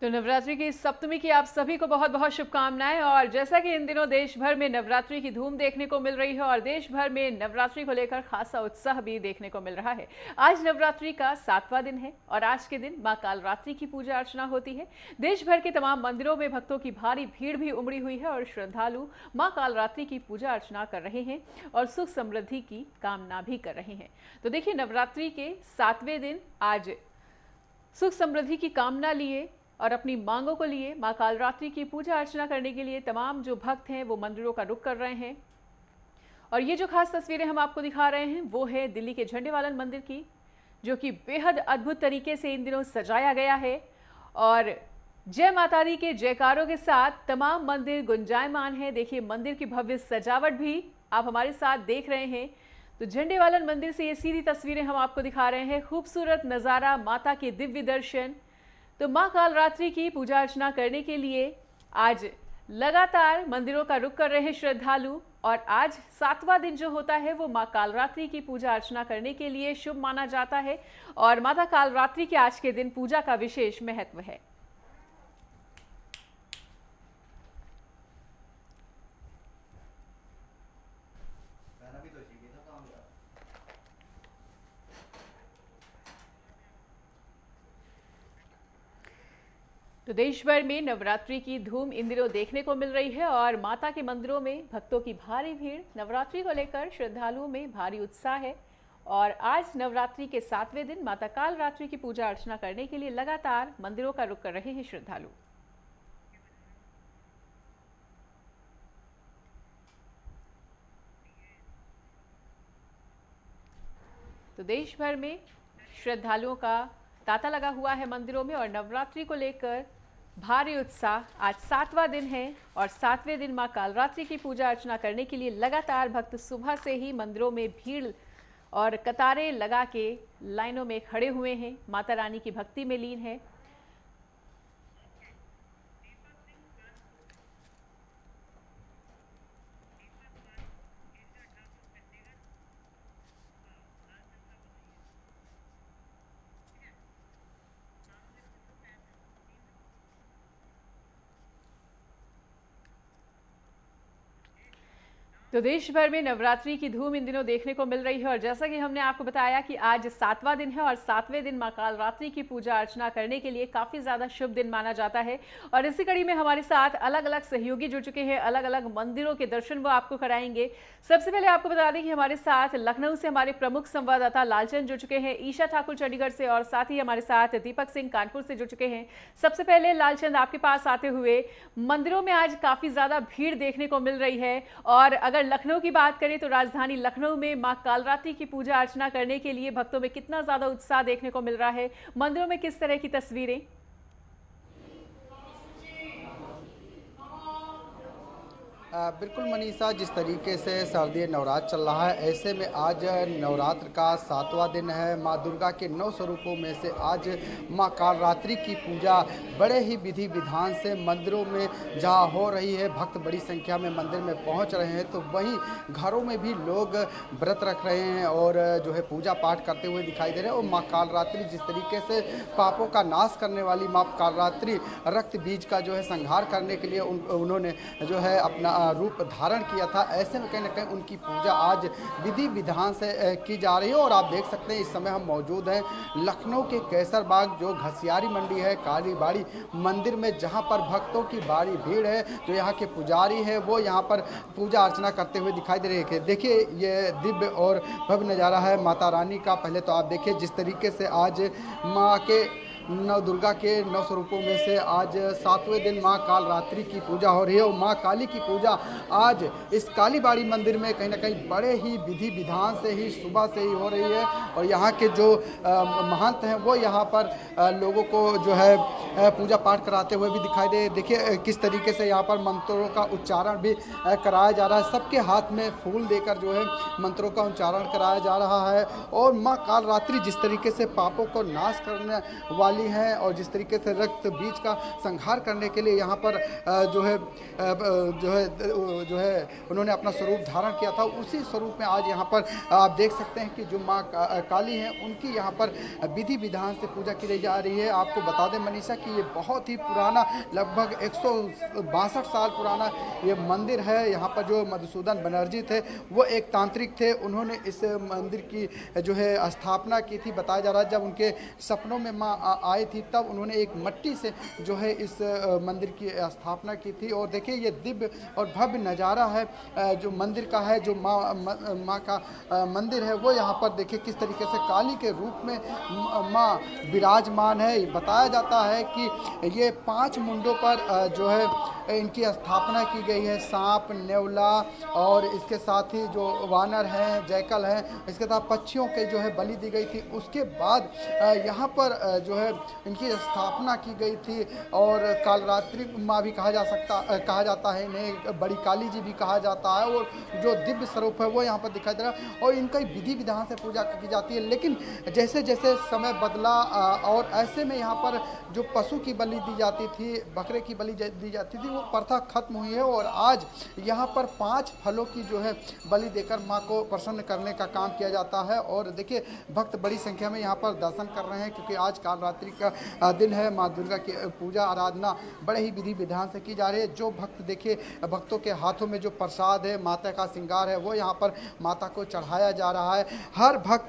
तो नवरात्रि की सप्तमी की आप सभी को बहुत बहुत शुभकामनाएं। और जैसा कि इन दिनों देश भर में नवरात्रि की धूम देखने को मिल रही है और देश भर में नवरात्रि को लेकर खासा उत्साह भी देखने को मिल रहा है। आज नवरात्रि का 7वां दिन है और आज के दिन मां कालरात्रि की पूजा अर्चना होती है। देश भर के तमाम मंदिरों में भक्तों की भारी भीड़ भी उमड़ी हुई है और श्रद्धालु मां कालरात्रि की पूजा अर्चना कर रहे हैं और सुख समृद्धि की कामना भी कर रहे हैं। तो देखिए, नवरात्रि के 7वें दिन आज सुख समृद्धि की कामना लिए और अपनी मांगों को लिए मां कालरात्रि की पूजा अर्चना करने के लिए तमाम जो भक्त हैं वो मंदिरों का रुख कर रहे हैं। और ये जो खास तस्वीरें हम आपको दिखा रहे हैं वो है दिल्ली के झंडेवालन मंदिर की, जो कि बेहद अद्भुत तरीके से इन दिनों सजाया गया है और जय माता दी के जयकारों के साथ तमाम मंदिर गुंजायमान है। देखिए, मंदिर की भव्य सजावट भी आप हमारे साथ देख रहे हैं। तो झंडेवालन मंदिर से ये सीधी तस्वीरें हम आपको दिखा रहे हैं। खूबसूरत नज़ारा, माता के दिव्य दर्शन। तो मां कालरात्रि की पूजा अर्चना करने के लिए आज लगातार मंदिरों का रुख कर रहे हैं श्रद्धालु। और आज 7वां दिन जो होता है वो मां कालरात्रि की पूजा अर्चना करने के लिए शुभ माना जाता है और माता कालरात्रि के आज के दिन पूजा का विशेष महत्व है। तो देश भर में नवरात्रि की धूम इन दिनों देखने को मिल रही है और माता के मंदिरों में भक्तों की भारी भीड़। नवरात्रि को लेकर श्रद्धालुओं में भारी उत्साह है और आज नवरात्रि के 7वें दिन माता कालरात्रि की पूजा अर्चना करने के लिए लगातार मंदिरों का रुख कर रहे हैं श्रद्धालु। तो देश भर में श्रद्धालुओं का तांता लगा हुआ है मंदिरों में और नवरात्रि को लेकर भारी उत्साह। आज 7वां दिन है और 7वें दिन मां कालरात्रि की पूजा अर्चना करने के लिए लगातार भक्त सुबह से ही मंदिरों में भीड़ और कतारें लगा के लाइनों में खड़े हुए हैं, माता रानी की भक्ति में लीन है। तो देश भर में नवरात्रि की धूम इन दिनों देखने को मिल रही है और जैसा कि हमने आपको बताया कि आज 7वां दिन है और 7वें दिन मां कालरात्रि की पूजा अर्चना करने के लिए काफ़ी ज़्यादा शुभ दिन माना जाता है। और इसी कड़ी में हमारे साथ अलग अलग सहयोगी जुड़ चुके हैं, अलग अलग मंदिरों के दर्शन वो आपको कराएंगे। सबसे पहले आपको बता दें कि हमारे साथ लखनऊ से हमारे प्रमुख संवाददाता लालचंद जुड़ चुके हैं, ईशा ठाकुर चंडीगढ़ से और साथ ही हमारे साथ दीपक सिंह कानपुर से जुड़ चुके हैं। सबसे पहले लालचंद, आपके पास आते हुए, मंदिरों में आज काफ़ी ज़्यादा भीड़ देखने को मिल रही है और अगर लखनऊ की बात करें तो राजधानी लखनऊ में मां कालरात्रि की पूजा अर्चना करने के लिए भक्तों में कितना ज्यादा उत्साह देखने को मिल रहा है, मंदिरों में किस तरह की तस्वीरें? बिल्कुल मनीषा, जिस तरीके से शारदीय नवरात्र चल रहा है, ऐसे में आज नवरात्र का 7वां दिन है। माँ दुर्गा के 9 स्वरूपों में से आज माँ कालरात्रि की पूजा बड़े ही विधि विधान से मंदिरों में जहाँ हो रही है, भक्त बड़ी संख्या में मंदिर में पहुँच रहे हैं, तो वहीं घरों में भी लोग व्रत रख रहे हैं और जो है पूजा पाठ करते हुए दिखाई दे रहे हैं। और माँ कालरात्रि जिस तरीके से पापों का नाश करने वाली माँ कालरात्रि, रक्त बीज का जो है संहार करने के लिए उन्होंने जो है अपना रूप धारण किया था, ऐसे में कहीं ना कहीं उनकी पूजा आज विधि विधान से की जा रही है। और आप देख सकते हैं इस समय हम मौजूद हैं लखनऊ के कैसरबाग, जो घसियारी मंडी है, कालीबाड़ी मंदिर में, जहां पर भक्तों की भारी भीड़ है। जो यहाँ के पुजारी है वो यहाँ पर पूजा अर्चना करते हुए दिखाई दे रहे हैं। देखिए, ये दिव्य और भव्य नज़ारा है माता रानी का। पहले तो आप देखिए जिस तरीके से आज माँ के नव दुर्गा के 9 स्वरूपों में से आज 7वें दिन माँ कालरात्रि की पूजा हो रही है। और माँ काली की पूजा आज इस कालीबाड़ी मंदिर में कहीं ना कहीं बड़े ही विधि विधान से ही सुबह से ही हो रही है। और यहाँ के जो महंत हैं वो यहाँ पर लोगों को जो है पूजा पाठ कराते हुए भी दिखाई दे। देखिए किस तरीके से यहाँ पर मंत्रों का उच्चारण भी कराया जा रहा है, सबके हाथ में फूल देकर जो है मंत्रों का उच्चारण कराया जा रहा है। और माँ कालरात्रि जिस तरीके से पापों को नाश करने वाली काली हैं और जिस तरीके से रक्त बीज का संहार करने के लिए यहाँ पर जो है उन्होंने अपना स्वरूप धारण किया था, उसी स्वरूप में आज यहाँ पर आप देख सकते हैं कि जो माँ काली हैं उनकी यहाँ पर विधि विधान से पूजा की जा रही है। आपको बता दें मनीषा कि ये बहुत ही पुराना, लगभग 162 साल पुराना ये मंदिर है। यहाँ पर जो मधुसूदन बनर्जी थे वो एक तांत्रिक थे, उन्होंने इस मंदिर की जो है स्थापना की थी। बताया जा रहा है जब उनके सपनों में माँ आई थी तब उन्होंने एक मट्टी से जो है इस मंदिर की स्थापना की थी। और देखिए ये दिव्य और भव्य नज़ारा है जो मंदिर का है, जो माँ का मंदिर है वो यहाँ पर देखिए किस तरीके से काली के रूप में माँ विराजमान है। बताया जाता है कि ये 5 मुंडों पर जो है इनकी स्थापना की गई है, सांप, नेवला और इसके साथ ही जो वानर हैं, जैकल हैं, इसके साथ पक्षियों के जो है बलि दी गई थी। उसके बाद यहाँ पर जो है इनकी स्थापना की गई थी और कालरात्रि माँ भी कहा जाता है इन्हें, बड़ी काली जी भी कहा जाता है। और जो दिव्य स्वरूप है वो यहाँ पर दिखाई दे रहा है और इनका विधि विधान से पूजा की जाती है। लेकिन जैसे जैसे समय बदला और ऐसे में यहाँ पर जो पशु की बलि दी जाती थी, बकरे की बलि दी जाती थी, वो प्रथा खत्म हुई है और आज यहाँ पर 5 फलों की जो है बलि देकर माँ को प्रसन्न करने का काम किया जाता है। और देखिए भक्त बड़ी संख्या में यहाँ पर दर्शन कर रहे हैं क्योंकि आज कालरात्रि का दिन है। माँ दुर्गा की पूजा आराधना बड़े ही विधि विधान से की जा रही है। जो भक्त देखिए भक्तों के हाथों में जो प्रसाद है, माता का श्रृंगार है, वो यहाँ पर माता को चढ़ाया जा रहा है। हर भक्त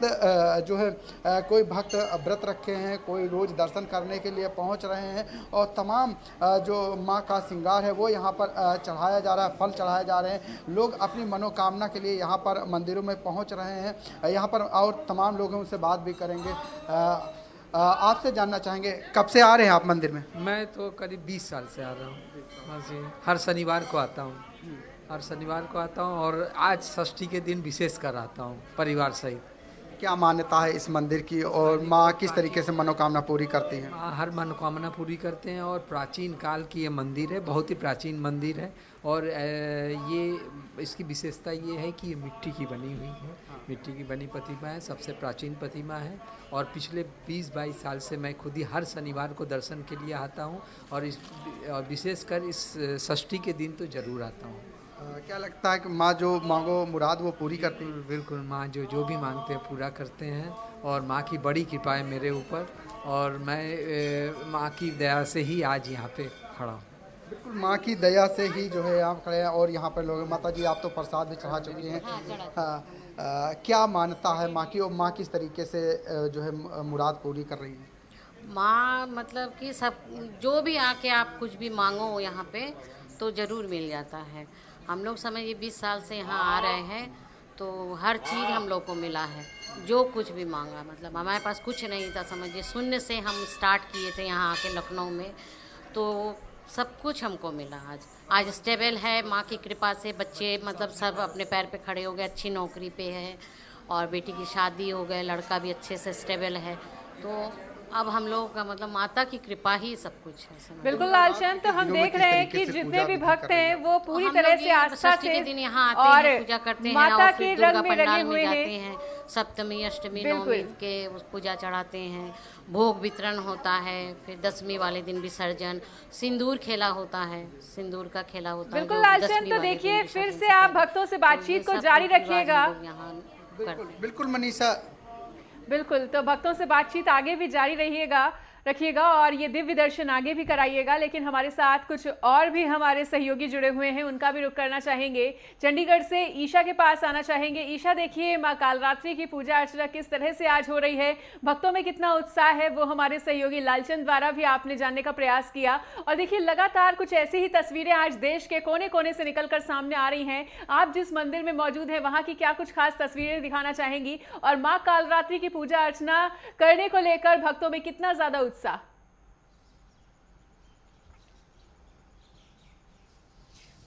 जो है कोई भक्त व्रत रखे हैं, कोई रोज़ दर्शन करने के लिए पहुँच रहे हैं और तमाम जो माँ का श्रृंगार है वो यहाँ पर चढ़ाया जा रहा है, फल चढ़ाए जा रहे हैं। लोग अपनी मनोकामना के लिए यहाँ पर मंदिरों में पहुँच रहे हैं। यहाँ पर और तमाम लोग हैं उनसे बात भी करेंगे। आपसे जानना चाहेंगे कब से आ रहे हैं आप मंदिर में? मैं तो करीब 20 साल से आ रहा हूँ। हाँ जी, हर शनिवार को आता हूँ, हर शनिवार को आता हूँ और आज षष्ठी के दिन विशेष कर आता हूँ परिवार सहित। क्या मान्यता है इस मंदिर की और माँ किस तरीके से मनोकामना पूरी करती हैं? माँ हर मनोकामना पूरी करते हैं और प्राचीन काल की ये मंदिर है, बहुत ही प्राचीन मंदिर है। और ये इसकी विशेषता ये है कि ये मिट्टी की बनी हुई है, मिट्टी की बनी प्रतिमा है, सबसे प्राचीन प्रतिमा है। और पिछले 20-22 साल से मैं खुद ही हर शनिवार को दर्शन के लिए आता हूँ और विशेषकर इस षष्ठी के दिन तो ज़रूर आता हूँ। क्या लगता है कि माँ जो मांगो मुराद वो पूरी करती है? बिल्कुल, माँ जो भी मांगते हैं पूरा करते हैं और माँ की बड़ी कृपा है मेरे ऊपर और मैं माँ की दया से ही आज यहाँ पे खड़ा हूँ। बिल्कुल, माँ की दया से ही जो है आप खड़े हैं और यहाँ पर लोग। माता जी आप तो प्रसाद भी चढ़ा चुकी हैं। क्या मान्यता है माँ की और माँ किस तरीके से जो है मुराद पूरी कर रही है? माँ मतलब कि सब जो भी आके आप कुछ भी मांगो यहाँ पे तो ज़रूर मिल जाता है। हम लोग समझिए 20 साल से यहाँ आ रहे हैं तो हर चीज़ हम लोग को मिला है, जो कुछ भी मांगा। मतलब हमारे पास कुछ नहीं था, समझिए शून्य से हम स्टार्ट किए थे यहाँ आके लखनऊ में, तो सब कुछ हमको मिला। आज स्टेबल है माँ की कृपा से। बच्चे मतलब सब अपने पैर पे खड़े हो गए, अच्छी नौकरी पे है और बेटी की शादी हो गई, लड़का भी अच्छे से स्टेबल है। तो अब हम लोग का मतलब माता की कृपा ही सब कुछ है। बिल्कुल लालचंद, तो हम देख रहे हैं कि जितने भी भक्त हैं वो पूरी तरह से आस्था से दिन यहाँ आते हैं, पूजा करते हैं माता और के फिर रंग दुर्गा में पंडाल रंगे में हुए जाते हैं। हैं। सप्तमी अष्टमी नवमी के पूजा चढ़ाते हैं, भोग वितरण होता है, फिर 10वीं वाले दिन विसर्जन, सिंदूर खेला होता है, सिंदूर का खेला होता है। बिल्कुल लालचंद, तो देखिए फिर से आप भक्तों से बातचीत को जारी रखिएगा। बिल्कुल मनीषा, बिल्कुल, तो भक्तों से बातचीत आगे भी जारी रखिएगा और ये दिव्य दर्शन आगे भी कराइएगा। लेकिन हमारे साथ कुछ और भी हमारे सहयोगी जुड़े हुए हैं, उनका भी रुख करना चाहेंगे। चंडीगढ़ से ईशा के पास आना चाहेंगे। ईशा, देखिए माँ कालरात्रि की पूजा अर्चना किस तरह से आज हो रही है, भक्तों में कितना उत्साह है, वो हमारे सहयोगी लालचंद द्वारा भी आपने जानने का प्रयास किया। और देखिए लगातार कुछ ऐसी ही तस्वीरें आज देश के कोने कोने से निकलकर सामने आ रही हैं। आप जिस मंदिर में मौजूद हैं वहाँ की क्या कुछ खास तस्वीरें दिखाना चाहेंगी और माँ कालरात्रि की पूजा अर्चना करने को लेकर भक्तों में कितना ज्यादा उत्साह?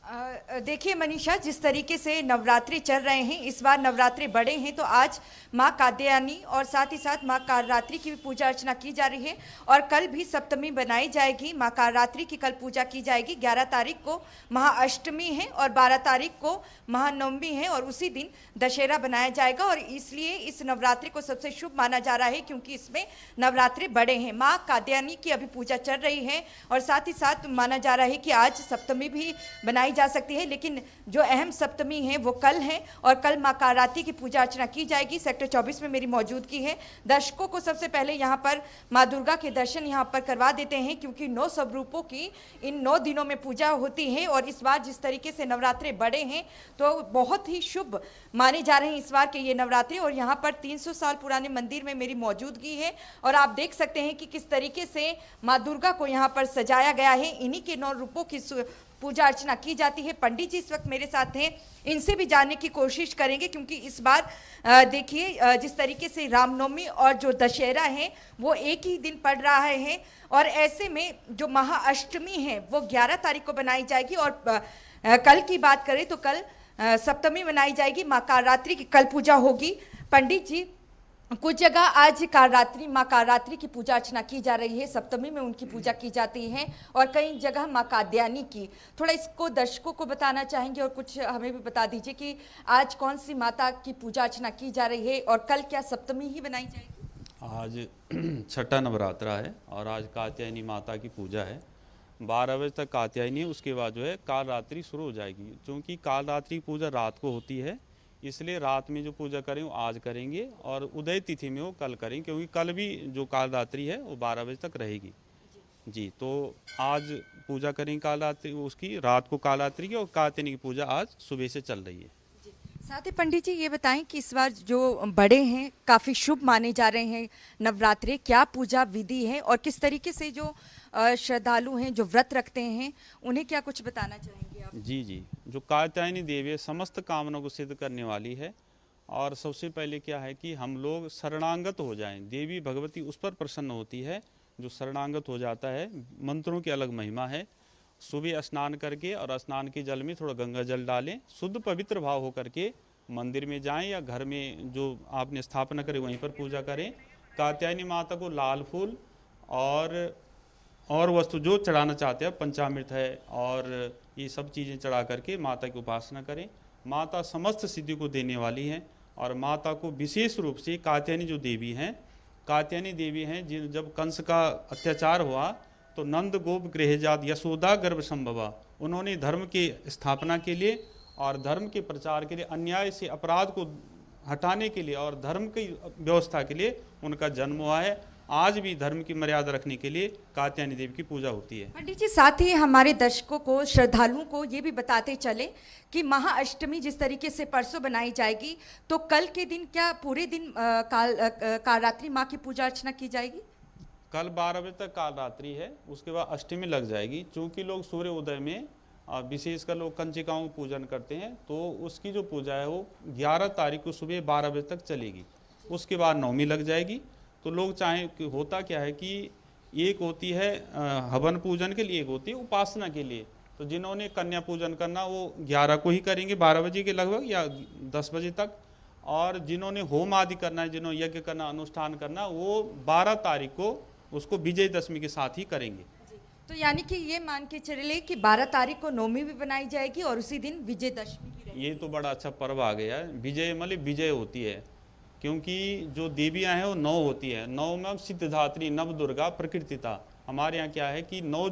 देखिए मनीषा, जिस तरीके से नवरात्रि चल रहे हैं, इस बार नवरात्रि बड़े हैं, तो आज माँ कात्यायनी और साथ ही साथ माँ कालरात्रि की भी पूजा अर्चना की जा रही है। और कल भी सप्तमी बनाई जाएगी। माँ कालरात्रि की कल पूजा की जाएगी। 11 तारीख को महाअष्टमी है और 12 तारीख को महानवमी है और उसी दिन दशहरा बनाया जाएगा। और इसलिए इस नवरात्रि को सबसे शुभ माना जा रहा है, क्योंकि इसमें नवरात्रि बड़े हैं। माँ कात्यायनी की अभी पूजा चल रही है और साथ ही साथ माना जा रहा है कि आज सप्तमी भी बनाई जा सकती है, लेकिन जो अहम सप्तमी है वो कल है और कल माँ कालरात्रि की पूजा अर्चना की जाएगी। सेक्टर 24 में मेरी मौजूदगी है। दर्शकों को सबसे पहले यहाँ पर माँ दुर्गा के दर्शन यहाँ पर करवा देते हैं, क्योंकि 9 स्वरूपों की इन 9 दिनों में पूजा होती है। और इस बार जिस तरीके से नवरात्रे बड़े हैं तो बहुत ही शुभ माने जा रहे हैं इस बार के ये नवरात्रे। और यहाँ पर 300 साल पुराने मंदिर में मेरी मौजूदगी है और आप देख सकते हैं कि किस तरीके से माँ दुर्गा को यहाँ पर सजाया गया है। इन्हीं के 9 रूपों की पूजा अर्चना की जाती है। पंडित जी इस वक्त मेरे साथ हैं, इनसे भी जानने की कोशिश करेंगे, क्योंकि इस बार देखिए जिस तरीके से रामनवमी और जो दशहरा है वो एक ही दिन पड़ रहा है और ऐसे में जो महाअष्टमी है वो 11 तारीख को बनाई जाएगी। और कल की बात करें तो कल सप्तमी मनाई जाएगी। माँ कालरात्रि की कल पूजा होगी। पंडित जी, कुछ जगह आज कालरात्रि माँ कालरात्रि की पूजा अर्चना की जा रही है, सप्तमी में उनकी पूजा की जाती है और कई जगह माँ कात्यायनी की। थोड़ा इसको दर्शकों को बताना चाहेंगे और कुछ हमें भी बता दीजिए कि आज कौन सी माता की पूजा अर्चना की जा रही है और कल क्या सप्तमी ही बनाई जाएगी? आज छठा नवरात्रा है और आज कात्यायनी माता की पूजा है। 12 बजे तक कात्यायनी है, उसके बाद जो है कालरात्रि शुरू हो जाएगी। क्योंकि कालरात्रि की पूजा रात को होती है, इसलिए रात में जो पूजा करें वो आज करेंगे और उदय तिथि में वो कल करेंगे, क्योंकि कल भी जो कालरात्रि है वो 12 बजे तक रहेगी जी। तो आज पूजा करेंगे कालरात्रि, उसकी रात को कालरात्रि की, और कात्यायनी की पूजा आज सुबह से चल रही है। साथ ही पंडित जी ये बताएं कि इस बार जो बड़े हैं काफ़ी शुभ माने जा रहे हैं नवरात्रे, क्या पूजा विधि है और किस तरीके से जो श्रद्धालु हैं जो व्रत रखते हैं उन्हें क्या कुछ बताना चाहेंगे आप? जी, जो कात्यायनी देवी है समस्त कामनाओं को सिद्ध करने वाली है। और सबसे पहले क्या है कि हम लोग शरणागत हो जाएं। देवी भगवती उस पर प्रसन्न होती है जो शरणागत हो जाता है। मंत्रों की अलग महिमा है। सुबह स्नान करके और स्नान के जल में थोड़ा गंगा जल डालें, शुद्ध पवित्र भाव होकर के मंदिर में जाएं या घर में जो आपने स्थापना करी वहीं पर पूजा करें। कात्यायनी माता को लाल फूल और वस्तु जो चढ़ाना चाहते हैं, पंचामृत है और ये सब चीज़ें चढ़ा करके माता की उपासना करें। माता समस्त सिद्धि को देने वाली है और माता को विशेष रूप से कात्यायनी जो देवी हैं, कात्यायनी देवी हैं जिन जब कंस का अत्याचार हुआ तो नंद गोप गृहजात यशोदा गर्भ संभवा, उन्होंने धर्म की स्थापना के लिए और धर्म के प्रचार के लिए, अन्याय से अपराध को हटाने के लिए और धर्म की व्यवस्था के लिए उनका जन्म हुआ है। आज भी धर्म की मर्यादा रखने के लिए कात्यायनी देवी की पूजा होती है। पंडित जी, साथ ही हमारे दर्शकों को, श्रद्धालुओं को ये भी बताते चले कि महाअष्टमी जिस तरीके से परसों बनाई जाएगी, तो कल के दिन क्या पूरे दिन कालरात्रि माँ की पूजा अर्चना की जाएगी? कल 12 बजे तक कालरात्रि है, उसके बाद अष्टमी लग जाएगी। चूँकि लोग सूर्य उदय में विशेषकर लोग कंचिकाओं का पूजन करते हैं, तो उसकी जो पूजा है वो 11 तारीख को सुबह 12 बजे तक चलेगी। उसके बाद नवमी लग जाएगी। तो लोग चाहें कि होता क्या है कि एक होती है हवन पूजन के लिए, एक होती है उपासना के लिए। तो जिन्होंने कन्या पूजन करना वो 11 को ही करेंगे 12 बजे के लगभग या 10 बजे तक, और जिन्होंने होम आदि करना है, जिन्होंने यज्ञ करना, अनुष्ठान करना, वो 12 तारीख को उसको विजयदशमी के साथ ही करेंगे। तो यानी कि ये मान के चले कि 12 तारीख को नवमी भी बनाई जाएगी और उसी दिन विजयदशमी भी रहेगी। ये तो बड़ा अच्छा पर्व आ गया है। विजय मतलब विजय होती है, क्योंकि जो देवियां हैं वो 9 होती है। 9 में सिद्धधात्री नव दुर्गा प्रकृतिता। हमारे यहाँ क्या है कि 9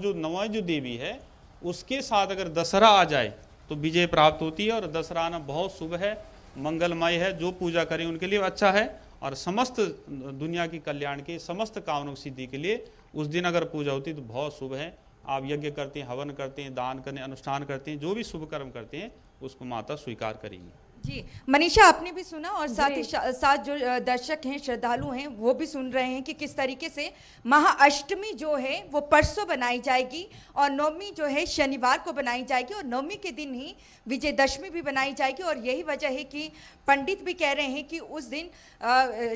जो देवी है उसके साथ अगर दशहरा आ जाए तो विजय प्राप्त होती है। और दशहरा आना बहुत शुभ है, मंगलमय है। जो पूजा करें उनके लिए अच्छा है और समस्त दुनिया की कल्याण के समस्त कामनाओं की सिद्धि के लिए उस दिन अगर पूजा होती है तो बहुत शुभ है। आप यज्ञ करते हैं, हवन करते हैं, दान करते हैं, अनुष्ठान करते हैं, जो भी शुभ कर्म करते हैं उसको माता स्वीकार करेगी। जी मनीषा, आपने भी सुना और साथ ही साथ जो दर्शक हैं, श्रद्धालु हैं, वो भी सुन रहे हैं कि किस तरीके से महाअष्टमी जो है वो परसों बनाई जाएगी और नवमी जो है शनिवार को बनाई जाएगी और नवमी के दिन ही विजयदशमी भी बनाई जाएगी। और यही वजह है कि पंडित भी कह रहे हैं कि उस दिन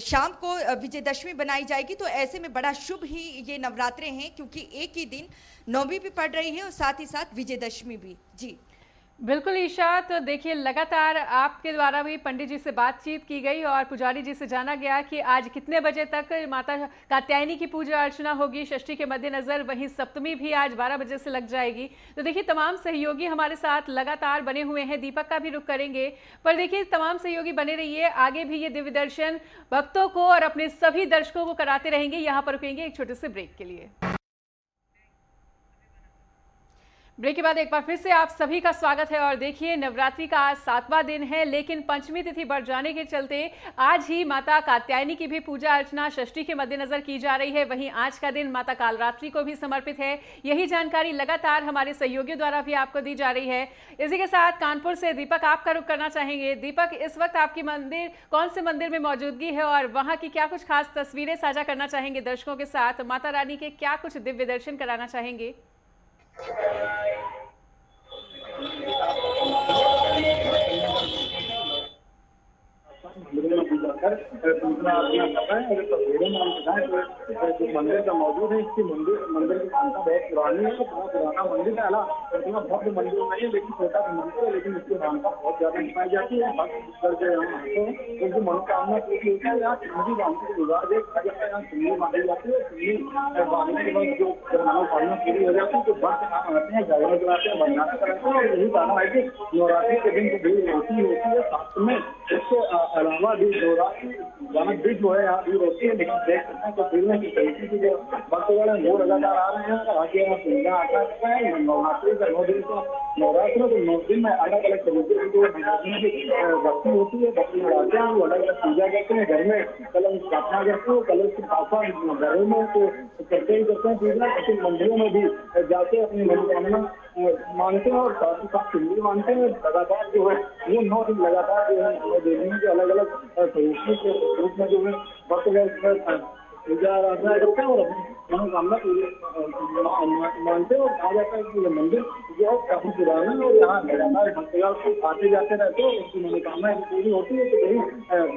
शाम को विजयदशमी बनाई जाएगी। तो ऐसे में बड़ा शुभ ही ये नवरात्रे हैं, क्योंकि एक ही दिन नवमी भी पड़ रही है और साथ ही साथ विजयदशमी भी। जी बिल्कुल ईशा, तो देखिए लगातार आपके द्वारा भी पंडित जी से बातचीत की गई और पुजारी जी से जाना गया कि आज कितने बजे तक माता कात्यायनी की पूजा अर्चना होगी षष्ठी के मद्देनजर। वहीं सप्तमी भी आज 12 बजे से लग जाएगी। तो देखिए तमाम सहयोगी हमारे साथ लगातार बने हुए हैं, दीपक का भी रुख करेंगे। पर देखिए तमाम सहयोगी बने रहिए, आगे भी ये दिव्य दर्शन भक्तों को और अपने सभी दर्शकों को कराते रहेंगे। यहाँ पर रुकेंगे एक छोटे से ब्रेक के लिए। ब्रेक के बाद एक बार फिर से आप सभी का स्वागत है। और देखिए नवरात्रि का आज 7वां दिन है, लेकिन पंचमी तिथि बढ़ जाने के चलते आज ही माता कात्यायनी की भी पूजा अर्चना षष्ठी के मद्देनजर की जा रही है। वहीं आज का दिन माता कालरात्रि को भी समर्पित है। यही जानकारी लगातार हमारे सहयोगियों द्वारा भी आपको दी जा रही है। इसी के साथ कानपुर से दीपक आपका रुख करना चाहेंगे। दीपक, इस वक्त आपकी मंदिर कौन से मंदिर में मौजूदगी है और वहाँ की क्या कुछ खास तस्वीरें साझा करना चाहेंगे दर्शकों के साथ? माता रानी के क्या कुछ दिव्य दर्शन कराना चाहेंगे? मंदिर का मौजूद है। इसकी मंदिर की मान्यता बहुत पुरानी है, बहुत पुराना मंदिर है। इतना भव्य मंदिर नहीं है, लेकिन छोटा सा मंदिर है, लेकिन इसकी मान्यता बहुत ज्यादा निभाई जाती है। भक्त करके यहाँ आते हैं, उनकी मनोकामना पूरी होती है। यहाँ सिंधी बांधने के गुजार देख यहाँ सिंधी बांधी जाती है। सिंधी बांधने के बाद जो मनोकामना पूरी हो जाती है तो भक्त यहाँ आते हैं, जागरण कराते हैं, भंडारा कराते हैं। और यही कारण है कि नवरात्रि के दिन तो भीड़ होती है साथ में। इसके अलावा भी वहाँ भी जो है यहाँ भीड़ होती है, लेकिन देख सकते हैं तो भीड़ में तरीके की जो भक्तगण है वो लगातार आ रहे हैं। आगे यहाँ सुविधा आता है। नवरात्रि का 9 दिन का नवरात्र तो 9 दिन में अलग अलग तरीके की जो भक्ति होती है, भक्ति लगाते हैं, वो अलग अलग पूजा करते हैं। घर में कलश स्थापना करते हैं, कलश की स्थापना घरों में तो करते ही करते हैं पूजा, लेकिन मंदिरों में भी जाके अपनी मनोकामना मानते हैं और साथ ही साथ सिंधी मानते हैं। लगातार जो है वो 9 दिन लगातार जो है देवी के अलग अलग तरीके के रूप में जो है भक्त पूजा आराधना करते हैं और अपनी मनोकामना पूरी मानते हैं। और कहा जाता है कि ये मंदिर जो है काफी पुराना है और यहाँ लगातार भक्तगण आते जाते रहते हैं, उनकी मनोकामना पूरी होती है। तो यही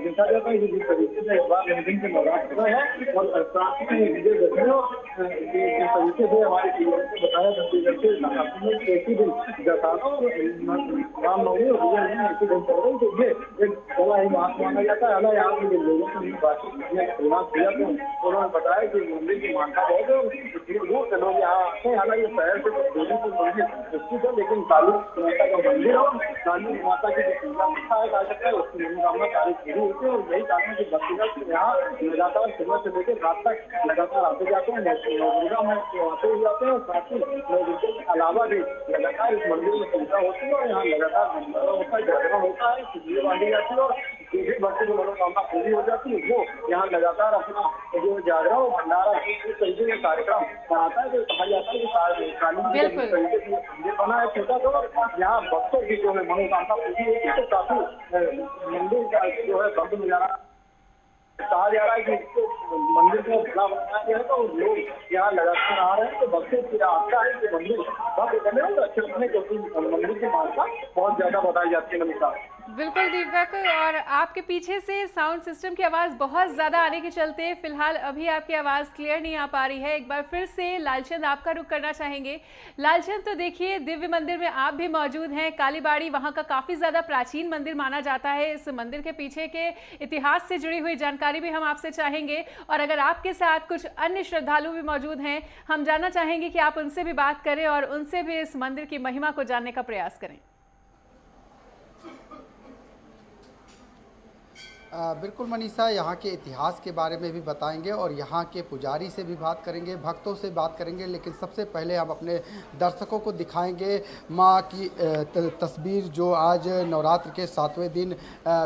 देखा जाता है कि जिस तरीके से इस बार 9 दिन के नवरात्र है और साथ में विजय दशमी जिस तरीके से हमारे जीवन को बताया छत्तीसगढ़ के एक ही दिन दशहरा और रामनवमी और विजय एक ही दिन चल रही। तो ये एक बड़ा ही महत्व माना जाता है। अलग यहाँ के लोगों से बातचीत करने का प्रयास किया तो उन्होंने बताया कि मंदिर की मान्यता बहुत है, दूर से लोग यहाँ आते हैं। हालांकि शहर से देवीपुर मंदिर स्थित है, लेकिन काली माता का मंदिर और काली माता की जो पूजा होता है कहा सकता है उसकी मनोकामना सारी पूरी होती है। और यही कारण है कि भक्तगण यहाँ लगातार सुबह से लेकर रात तक लगातार आते जाते हैं। दुर्गा में आते ही जाते हैं और साथ ही दुर्गा के अलावा भी लगातार इस मंदिर में पूजा होती है और यहाँ लगातार भंडारा होता है, जागरण होता है, खिचड़ी बांधी जाती है और देवी भक्त की मनोकामना पूरी हो जाती है। वो यहाँ लगातार अपना जो जागरण और भंडारा इस तरीके का कार्यक्रम बनाता है। तो कहा जाता है कि काली तरीके से मंदिर बना है छोटा सा और यहाँ भक्तों की जो है मनोकामना पूरी होती है। तो काफी मंदिर का जो है भक्त नजारा कहा जा रहा है कि इसको मंदिर को बड़ा बनाया गया है तो लोग यहाँ लगातार आ रहे हैं। तो भक्तों की आस्था है कि मंदिर भव्य बने और अच्छे बने, क्योंकि मंदिर की मान्यता बहुत ज्यादा बताई जाती है। नमस्कार। बिल्कुल दीपक, और आपके पीछे से साउंड सिस्टम की आवाज़ बहुत ज़्यादा आने के चलते फिलहाल अभी आपकी आवाज़ क्लियर नहीं आ पा रही है। एक बार फिर से लालचंद आपका रुख करना चाहेंगे। लालचंद, तो देखिए दिव्य मंदिर में आप भी मौजूद हैं। कालीबाड़ी वहाँ का काफ़ी ज़्यादा प्राचीन मंदिर माना जाता है। इस मंदिर के पीछे के इतिहास से जुड़ी हुई जानकारी भी हम आपसे चाहेंगे। और अगर आपके साथ कुछ अन्य श्रद्धालु भी मौजूद हैं, हम जानना चाहेंगे कि आप उनसे भी बात करें और उनसे भी इस मंदिर की महिमा को जानने का प्रयास करें। बिल्कुल मनीषा, यहाँ के इतिहास के बारे में भी बताएंगे और यहाँ के पुजारी से भी बात करेंगे, भक्तों से बात करेंगे। लेकिन सबसे पहले हम अपने दर्शकों को दिखाएंगे माँ की तस्वीर जो आज नवरात्र के 7वें दिन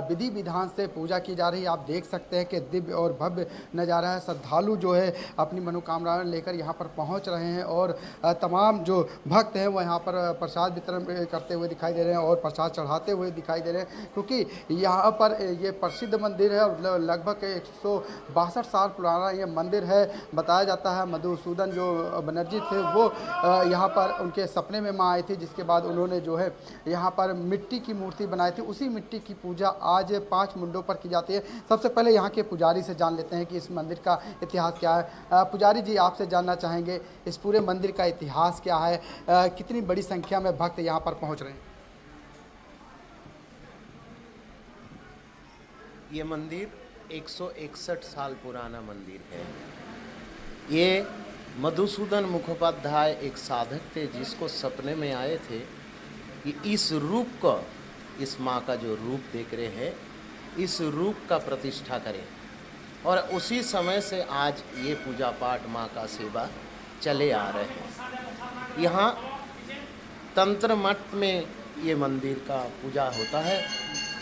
विधि विधान से पूजा की जा रही है। आप देख सकते हैं कि दिव्य और भव्य नज़ारा है। श्रद्धालु जो है अपनी मनोकामना लेकर यहाँ पर पहुँच रहे हैं और तमाम जो भक्त हैं वो यहाँ पर प्रसाद वितरण करते हुए दिखाई दे रहे हैं और प्रसाद चढ़ाते हुए दिखाई दे रहे हैं, क्योंकि यहाँ पर ये प्रसिद्ध मंदिर है और लगभग 162 साल पुराना ये मंदिर है। बताया जाता है मधुसूदन जो बनर्जी थे वो यहाँ पर उनके सपने में माँ आई थी, जिसके बाद उन्होंने जो है यहाँ पर मिट्टी की मूर्ति बनाई थी। उसी मिट्टी की पूजा आज 5 मुंडों पर की जाती है। सबसे पहले यहाँ के पुजारी से जान लेते हैं कि इस मंदिर का इतिहास क्या है। पुजारी जी, आपसे जानना चाहेंगे इस पूरे मंदिर का इतिहास क्या है, कितनी बड़ी संख्या में भक्त यहाँ पर पहुँच रहे हैं? ये मंदिर 161 साल पुराना मंदिर है। ये मधुसूदन मुखोपाध्याय एक साधक थे जिसको सपने में आए थे कि इस रूप को, इस माँ का जो रूप देख रहे हैं, इस रूप का प्रतिष्ठा करें। और उसी समय से आज ये पूजा पाठ माँ का सेवा चले आ रहे हैं। यहाँ तंत्र मठ में ये मंदिर का पूजा होता है।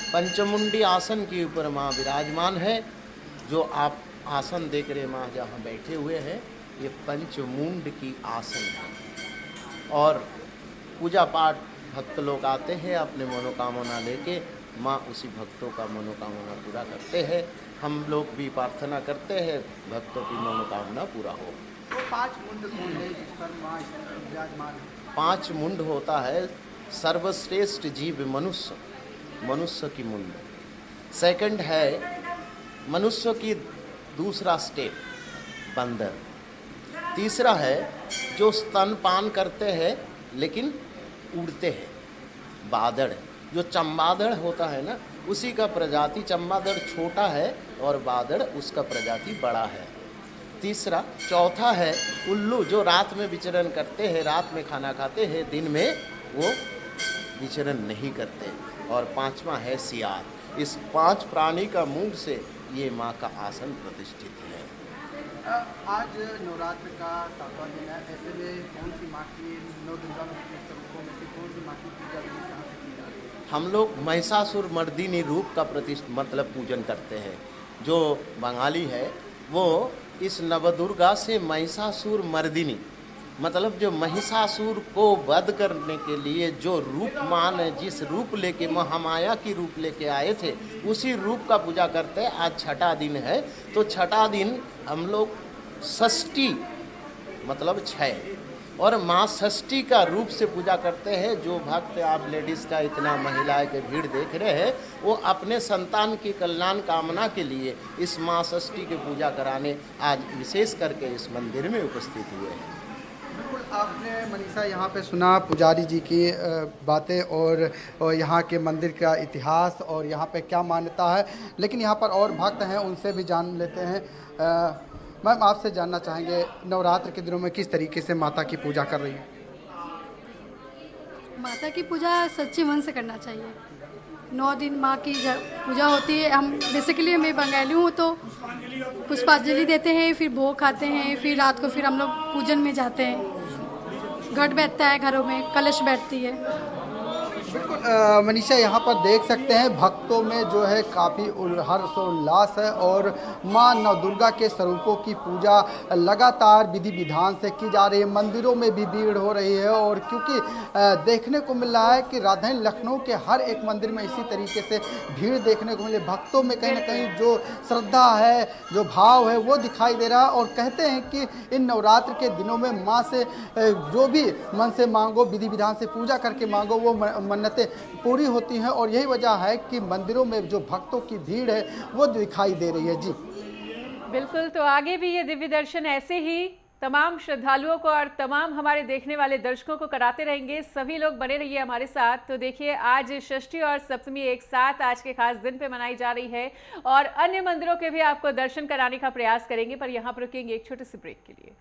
पंचमुंडी आसन के ऊपर माँ विराजमान है। जो आप आसन देख रहे माँ जहाँ बैठे हुए हैं, ये पंचमुंड की आसन है। और पूजा पाठ भक्त लोग आते हैं अपने मनोकामना लेके, माँ उसी भक्तों का मनोकामना पूरा करते हैं। हम लोग भी प्रार्थना करते हैं भक्तों की मनोकामना पूरा हो। तो 5 मुंड कौन है जिस पर माँ विराजमान है? 5 मुंड होता है सर्वश्रेष्ठ जीव मनुष्य, मनुष्य की मुंड। सेकंड है मनुष्य की दूसरा स्टेप बंदर। तीसरा है जो स्तनपान करते हैं लेकिन उड़ते हैं, बादड़। जो चमगादड़ होता है ना, उसी का प्रजाति, चमगादड़ छोटा है और बादड़ उसका प्रजाति बड़ा है। तीसरा, चौथा है उल्लू, जो रात में विचरण करते हैं, रात में खाना खाते हैं, दिन में वो विचरण नहीं करते। और 5वां है सियार। इस 5 प्राणी का मुंड से ये माँ का आसन प्रतिष्ठित है। आज नवरात्र का 7वां दिन है। ऐसे में कौन सी माँ की, नौ दुर्गा स्वरूपों में से कौन सी माँ की पूजा कहाँ से की जाती है? हम लोग महिषासुर मर्दिनी रूप का मतलब पूजन करते हैं। जो बंगाली है वो इस नवदुर्गा से महिषासुर मर्दिनी, मतलब जो महिषासुर को वध करने के लिए जो रूपमान है, जिस रूप लेके महामाया की रूप लेके आए थे, उसी रूप का पूजा करते हैं। आज छठा दिन है, तो छठा दिन हम लोग षष्ठी मतलब 6 और माँ षष्ठी का रूप से पूजा करते हैं। जो भक्त आप लेडीज़ का इतना महिलाएं के भीड़ देख रहे हैं, वो अपने संतान की कल्याण कामना के लिए इस माँ षष्ठी की पूजा कराने आज विशेष करके इस मंदिर में उपस्थित हुए हैं। बिल्कुल, आपने मनीषा यहाँ पे सुना पुजारी जी की बातें और यहाँ के मंदिर का इतिहास और यहाँ पे क्या मान्यता है। लेकिन यहाँ पर और भक्त हैं, उनसे भी जान लेते हैं। मैम, आपसे जानना चाहेंगे नवरात्र के दिनों में किस तरीके से माता की पूजा कर रही हैं? माता की पूजा सच्चे मन से करना चाहिए। 9 दिन माँ की पूजा होती है। हम बेसिकली मैं बंगाली हूँ, तो पुष्पांजलि देते हैं, फिर भोग खाते हैं, फिर रात को फिर हम लोग पूजन में जाते हैं। घट बैठता है, घरों में कलश बैठती है। बिल्कुल मनीषा, यहाँ पर देख सकते हैं भक्तों में जो है काफ़ी हर्षोल्लास है और माँ नवदुर्गा के स्वरूपों की पूजा लगातार विधि विधान से की जा रही है। मंदिरों में भी भीड़ हो रही है और क्योंकि देखने को मिल रहा है कि राजधानी लखनऊ के हर एक मंदिर में इसी तरीके से भीड़ देखने को मिले। भक्तों में कहीं ना कहीं जो श्रद्धा है, जो भाव है, वो दिखाई दे रहा है। और कहते हैं कि इन नवरात्र के दिनों में माँ से जो भी मन से मांगो, विधि विधान से पूजा करके मांगो, वो मन्नतें पूरी होती हैं। और यही वजह है कि मंदिरों में जो भक्तों की भीड़ है वो दिखाई दे रही है। जी बिल्कुल, तो आगे भी ये दिव्य दर्शन ऐसे ही तमाम श्रद्धालुओं को और तमाम हमारे देखने वाले दर्शकों को कराते रहेंगे। सभी लोग बने रहिए हमारे साथ। तो देखिए, आज षष्ठी और सप्तमी एक साथ आज के खास दिन पे मनाई जा रही है और अन्य मंदिरों के भी आपको दर्शन कराने का प्रयास करेंगे, पर यहाँ पर रुकेंगे एक छोटे से ब्रेक के लिए।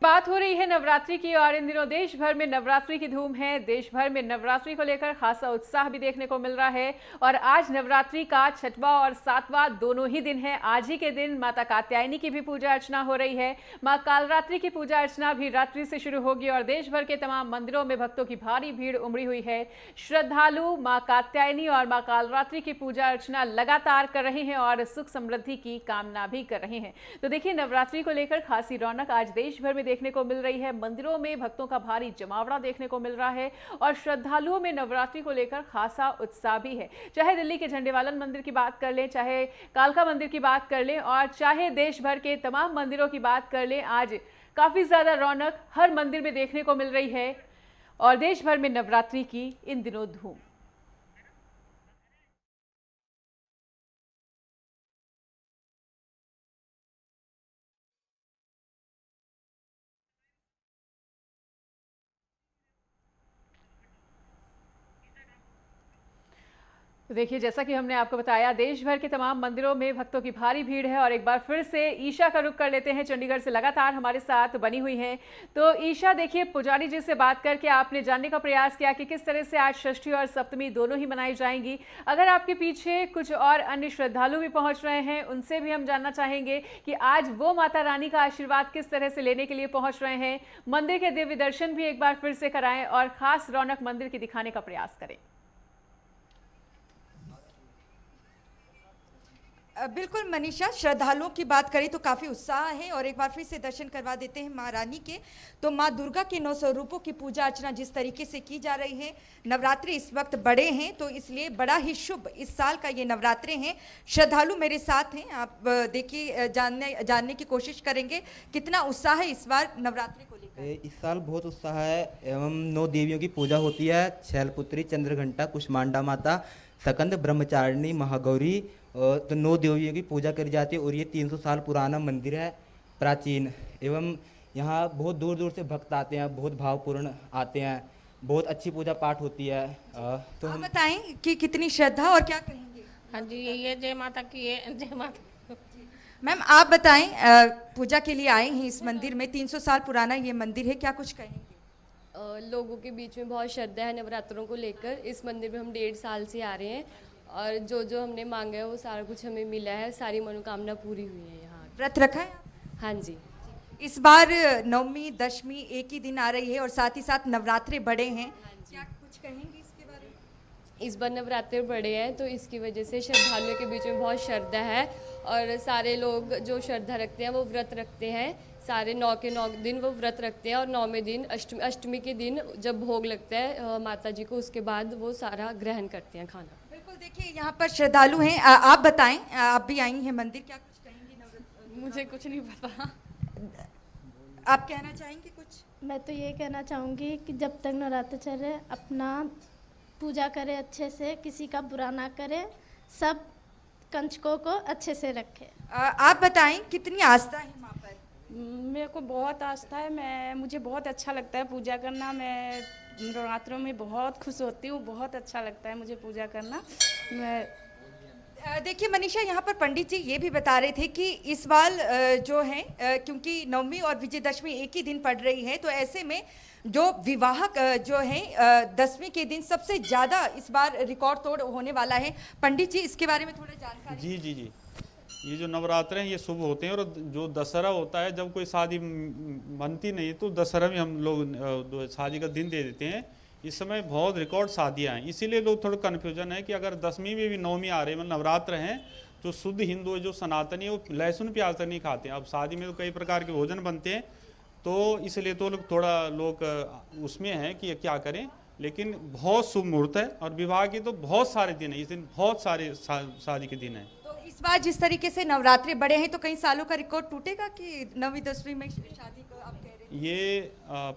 बात हो रही है नवरात्रि की और इन दिनों देश भर में नवरात्रि की धूम है। देश भर में नवरात्रि को लेकर खासा उत्साह भी देखने को मिल रहा है और आज नवरात्रि का 6वां और 7वां दोनों ही दिन है। आज ही के दिन माता कात्यायनी की भी पूजा अर्चना हो रही है। मां कालरात्रि की पूजा अर्चना भी रात्रि से शुरू होगी और देश भर के तमाम मंदिरों में भक्तों की भारी भीड़ उमड़ी हुई है। श्रद्धालु मां कात्यायनी और मां कालरात्रि की पूजा अर्चना लगातार कर रहे हैं और सुख समृद्धि की कामना भी कर रहे हैं। तो देखिए, नवरात्रि को लेकर खासी रौनक आज देश भर में देखने को मिल रही है। मंदिरों में भक्तों का भारी जमावड़ा देखने को मिल रहा है और श्रद्धालुओं में नवरात्रि को लेकर खासा उत्साह भी है। चाहे दिल्ली के झंडेवालन मंदिर की बात कर लें, चाहे कालका मंदिर की बात कर लें और चाहे देश भर के तमाम मंदिरों की बात कर लें, आज काफी ज्यादा रौनक हर मंदिर में देखने को मिल रही है और देश भर में नवरात्रि की इन दिनों धूम। देखिए, जैसा कि हमने आपको बताया, देश भर के तमाम मंदिरों में भक्तों की भारी भीड़ है और एक बार फिर से ईशा का रुख कर लेते हैं। चंडीगढ़ से लगातार हमारे साथ बनी हुई हैं। तो ईशा, देखिए, पुजारी जी से बात करके आपने जानने का प्रयास किया कि किस तरह से आज षष्ठी और सप्तमी दोनों ही मनाई जाएंगी। अगर आपके पीछे कुछ और अन्य श्रद्धालु भी पहुंच रहे हैं, उनसे भी हम जानना चाहेंगे कि आज वो माता रानी का आशीर्वाद किस तरह से लेने के लिए पहुंच रहे हैं। मंदिर के दिव्य दर्शन भी एक बार फिर से कराएं और खास रौनक मंदिर की दिखाने का प्रयास करें। बिल्कुल मनीषा, श्रद्धालुओं की बात करें तो काफ़ी उत्साह है और एक बार फिर से दर्शन करवा देते हैं माँ रानी के। तो माँ दुर्गा के 9 स्वरूपों की पूजा अर्चना जिस तरीके से की जा रही है, नवरात्रि इस वक्त बड़े हैं तो इसलिए बड़ा ही शुभ इस साल का ये नवरात्रे हैं। श्रद्धालु मेरे साथ हैं, आप देखिए, जानने की कोशिश करेंगे कितना उत्साह है इस बार नवरात्रि को लेकर। इस साल बहुत उत्साह है एवं 9 देवियों की पूजा होती है। शैलपुत्री, चंद्रघंटा, कुष्मांडा माता, सकंद, ब्रह्मचारिणी, महागौरी, तो 9 देवियों की पूजा करी जाती है। और ये 300 साल पुराना मंदिर है, प्राचीन, एवं यहाँ बहुत दूर दूर से भक्त आते हैं, बहुत भावपूर्ण आते हैं, बहुत अच्छी पूजा पाठ होती है। तो आप बताएं कि कितनी श्रद्धा और क्या कहेंगे। हाँ जी, ये जय माता की है, जय माता। मैम आप बताएं, पूजा के लिए आए हैं इस मंदिर में, 300 साल पुराना ये मंदिर है, क्या कुछ कहेंगे। लोगों के बीच में बहुत श्रद्धा है नवरात्रों को लेकर। इस मंदिर में हम 1.5 साल से आ रहे हैं और जो जो हमने मांगा है वो सारा कुछ हमें मिला है, सारी मनोकामना पूरी हुई है यहाँ। व्रत रखा है? हाँ जी। इस बार नवमी दशमी एक ही दिन आ रही है और साथ ही साथ नवरात्रे बड़े हैं, क्या कुछ कहेंगे इसके बारे में। इस बार नवरात्रे बड़े हैं तो इसकी वजह से श्रद्धालुओं के बीच में बहुत श्रद्धा है और सारे लोग जो श्रद्धा रखते हैं वो व्रत रखते हैं। सारे 9 के 9 दिन वो व्रत रखते हैं और 9वें दिन अष्टमी के दिन जब भोग लगता है माता जी को, उसके बाद वो सारा ग्रहण करते हैं खाना। बिल्कुल, देखिए यहाँ पर श्रद्धालु हैं, आप बताएं, आप भी आई हैं मंदिर, क्या कुछ कहेंगी। मुझे कुछ नहीं पता, आप कहना चाहेंगे कुछ। मैं तो ये कहना चाहूँगी कि जब तक नवरात्र चल रहे अपना पूजा करें अच्छे से, किसी का बुरा ना करें, सब कंचकों को अच्छे से रखें। आप बताएं कितनी आस्था है वहाँ पर। मेरे को बहुत आस्था है, मुझे बहुत अच्छा लगता है पूजा करना। मैं नवरात्रों में बहुत खुश होती हूँ, बहुत अच्छा लगता है मुझे पूजा करना। देखिए मनीषा, यहाँ पर पंडित जी ये भी बता रहे थे कि इस बार जो है क्योंकि नवमी और विजयदशमी एक ही दिन पड़ रही है, तो ऐसे में जो विवाह जो है 10वीं के दिन सबसे ज़्यादा इस बार रिकॉर्ड तोड़ होने वाला है। पंडित जी इसके बारे में थोड़ा जानकारी। जी जी जी, ये जो नवरात्र हैं ये शुभ होते हैं और जो दशहरा होता है, जब कोई शादी बनती नहीं तो दशहरा में हम लोग शादी का दिन दे देते हैं। इस समय बहुत रिकॉर्ड शादियां हैं, इसीलिए लोग थोड़ा कन्फ्यूजन है कि अगर 10वीं में भी 9वीं आ रहे हैं, मतलब नवरात्र हैं, जो शुद्ध हिंदू जो सनातनी है वो लहसुन प्याज तक नहीं खाते हैं। अब शादी में तो कई प्रकार के भोजन बनते हैं, तो इसलिए तो लोग उसमें हैं कि क्या करें। लेकिन बहुत शुभ मुहूर्त है और विवाह के तो बहुत सारे दिन हैं, इस दिन बहुत सारे शादी के दिन हैं। तो इस बार जिस तरीके से नवरात्रि बड़े हैं तो कई सालों का रिकॉर्ड टूटेगा कि 9वीं 10वीं में शादी को आप कह रहे हैं। ये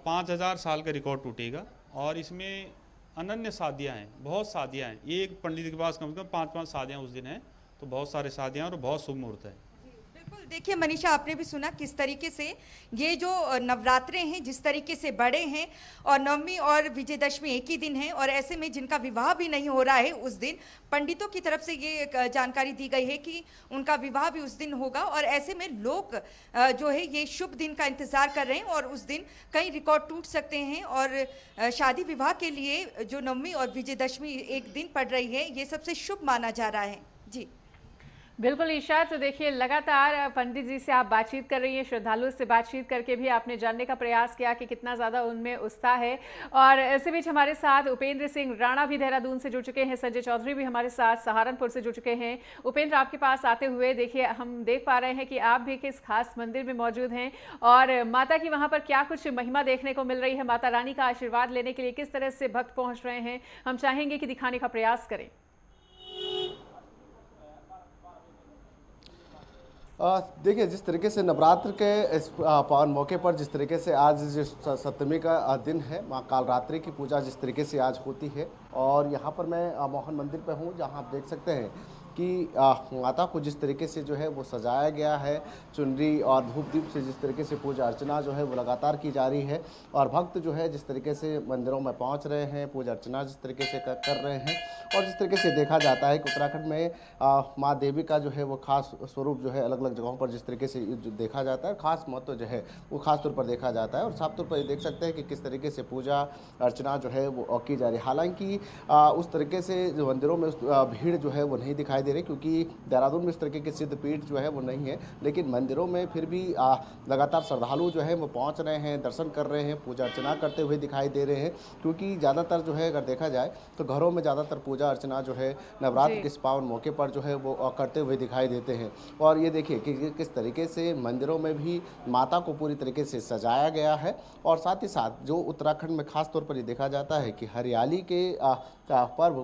5000 साल का रिकॉर्ड टूटेगा और इसमें अनन्य शादियां हैं, बहुत शादियां हैं। एक पंडित के पास कम से कम 5-5 शादियां उस दिन हैं, तो बहुत सारे शादियां और बहुत शुभ मुहूर्त है। बिल्कुल, देखिए मनीषा, आपने भी सुना किस तरीके से ये जो नवरात्रे हैं जिस तरीके से बड़े हैं और नवमी और विजयदशमी एक ही दिन है और ऐसे में जिनका विवाह भी नहीं हो रहा है उस दिन पंडितों की तरफ से ये जानकारी दी गई है कि उनका विवाह भी उस दिन होगा और ऐसे में लोग जो है ये शुभ दिन का इंतजार कर रहे हैं और उस दिन कई रिकॉर्ड टूट सकते हैं और शादी विवाह के लिए जो नवमी और विजयदशमी एक दिन पड़ रही है ये सबसे शुभ माना जा रहा है। जी बिल्कुल ईशा, तो देखिए लगातार पंडित जी से आप बातचीत कर रही हैं, श्रद्धालुओं से बातचीत करके भी आपने जानने का प्रयास किया कि कितना ज़्यादा उनमें उत्साह है। और इसी बीच हमारे साथ उपेंद्र सिंह राणा भी देहरादून से जुड़ चुके हैं, संजय चौधरी भी हमारे साथ सहारनपुर से जुड़ चुके हैं। उपेंद्र, आपके पास आते हुए देखिए हम देख पा रहे हैं कि आप भी किस खास मंदिर में मौजूद हैं और माता की वहाँ पर क्या कुछ महिमा देखने को मिल रही है, माता रानी का आशीर्वाद लेने के लिए किस तरह से भक्त पहुँच रहे हैं, हम चाहेंगे कि दिखाने का प्रयास करें। देखिए, जिस तरीके से नवरात्र के इस पावन मौके पर जिस तरीके से आज जिस सप्तमी का दिन है, माँ कालरात्रि की पूजा जिस तरीके से आज होती है और यहाँ पर मैं मोहन मंदिर पे हूँ, जहाँ आप देख सकते हैं कि माता को जिस तरीके से जो है वो सजाया गया है, चुनरी और धूप दीप से जिस तरीके से पूजा अर्चना जो है वो लगातार की जा रही है और भक्त जो है जिस तरीके से मंदिरों में पहुंच रहे हैं, पूजा अर्चना जिस तरीके से कर रहे हैं और जिस तरीके से देखा जाता है कि उत्तराखंड में माँ देवी का जो है वो खास स्वरूप जो है अलग अलग जगहों पर जिस तरीके से जो देखा जाता है, खास महत्व जो है वो खास तौर पर देखा जाता है और साफ तौर पर ये देख सकते हैं कि किस तरीके से पूजा अर्चना जो है वो की जा रही है। हालांकि उस तरीके से जो मंदिरों में भीड़ जो है वो नहीं दिखाई दे रही, क्योंकि देहरादून में इस तरीके की सिद्ध पीठ जो है वो नहीं है, लेकिन मंदिरों में फिर भी लगातार श्रद्धालु जो है वो पहुंच रहे हैं, दर्शन कर रहे हैं, पूजा अर्चना करते हुए दिखाई दे रहे हैं। क्योंकि ज़्यादातर जो है अगर देखा जाए तो घरों में ज़्यादातर पूजा अर्चना जो है नवरात्र के इस पावन मौके पर जो है वो करते हुए दिखाई देते हैं। और ये देखिए कि किस तरीके से मंदिरों में भी माता को पूरी तरीके से सजाया गया है और साथ ही साथ जो उत्तराखंड में खास तौर पर ये देखा जाता है कि हरियाली के पर्व